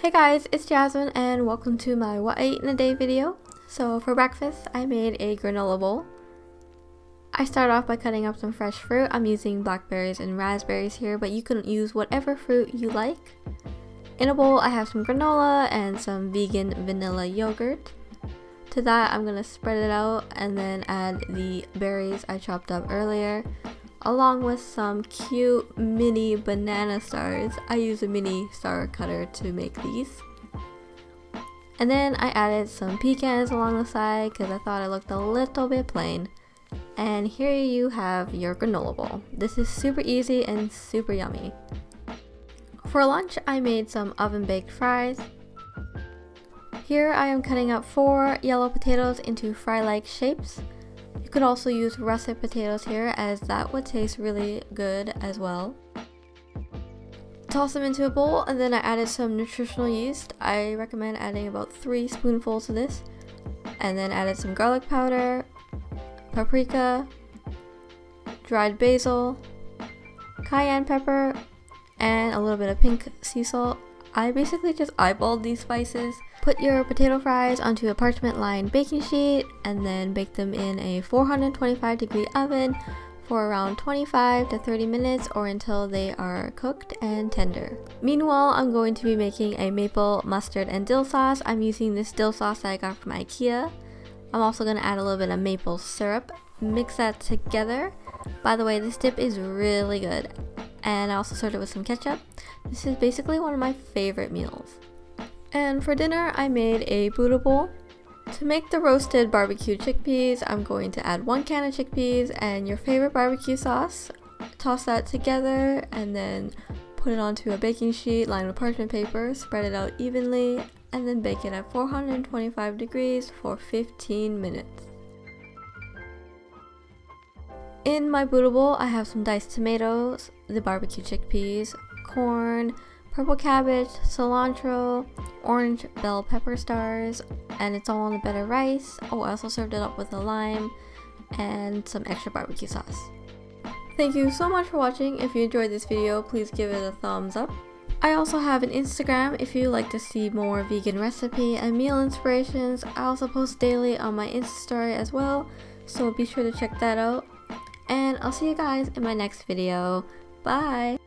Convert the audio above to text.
Hey guys, it's Jasmine and welcome to my what I eat in a day video. So for breakfast, I made a granola bowl. I start off by cutting up some fresh fruit. I'm using blackberries and raspberries here, but you can use whatever fruit you like. In a bowl, I have some granola and some vegan vanilla yogurt. To that, I'm gonna spread it out and then add the berries I chopped up earlier, along with some cute mini banana stars. I use a mini star cutter to make these. And then I added some pecans along the side because I thought it looked a little bit plain. And here you have your granola bowl. This is super easy and super yummy. For lunch, I made some oven baked fries. Here I am cutting up 4 yellow potatoes into fry-like shapes. You could also use russet potatoes here, as that would taste really good as well. Toss them into a bowl, and then I added some nutritional yeast. I recommend adding about 3 spoonfuls of this. And then added some garlic powder, paprika, dried basil, cayenne pepper, and a little bit of pink sea salt. I basically just eyeballed these spices. Put your potato fries onto a parchment lined baking sheet and then bake them in a 425-degree oven for around 25 to 30 minutes or until they are cooked and tender. Meanwhile, I'm going to be making a maple mustard and dill sauce. I'm using this dill sauce that I got from IKEA. I'm also going to add a little bit of maple syrup. Mix that together. By the way, this dip is really good. And I also served it with some ketchup. This is basically one of my favorite meals. And for dinner, I made a Buddha bowl. To make the roasted barbecue chickpeas, I'm going to add 1 can of chickpeas and your favorite barbecue sauce. Toss that together and then put it onto a baking sheet lined with parchment paper, spread it out evenly, and then bake it at 425 degrees for 15 minutes. In my Buddha bowl, I have some diced tomatoes, the barbecue chickpeas, corn, purple cabbage, cilantro, orange bell pepper stars, and it's all on a bed of rice. Oh, I also served it up with a lime and some extra barbecue sauce. Thank you so much for watching. If you enjoyed this video, please give it a thumbs up. I also have an Instagram if you'd like to see more vegan recipe and meal inspirations. I also post daily on my Insta story as well, so be sure to check that out. And I'll see you guys in my next video. Bye!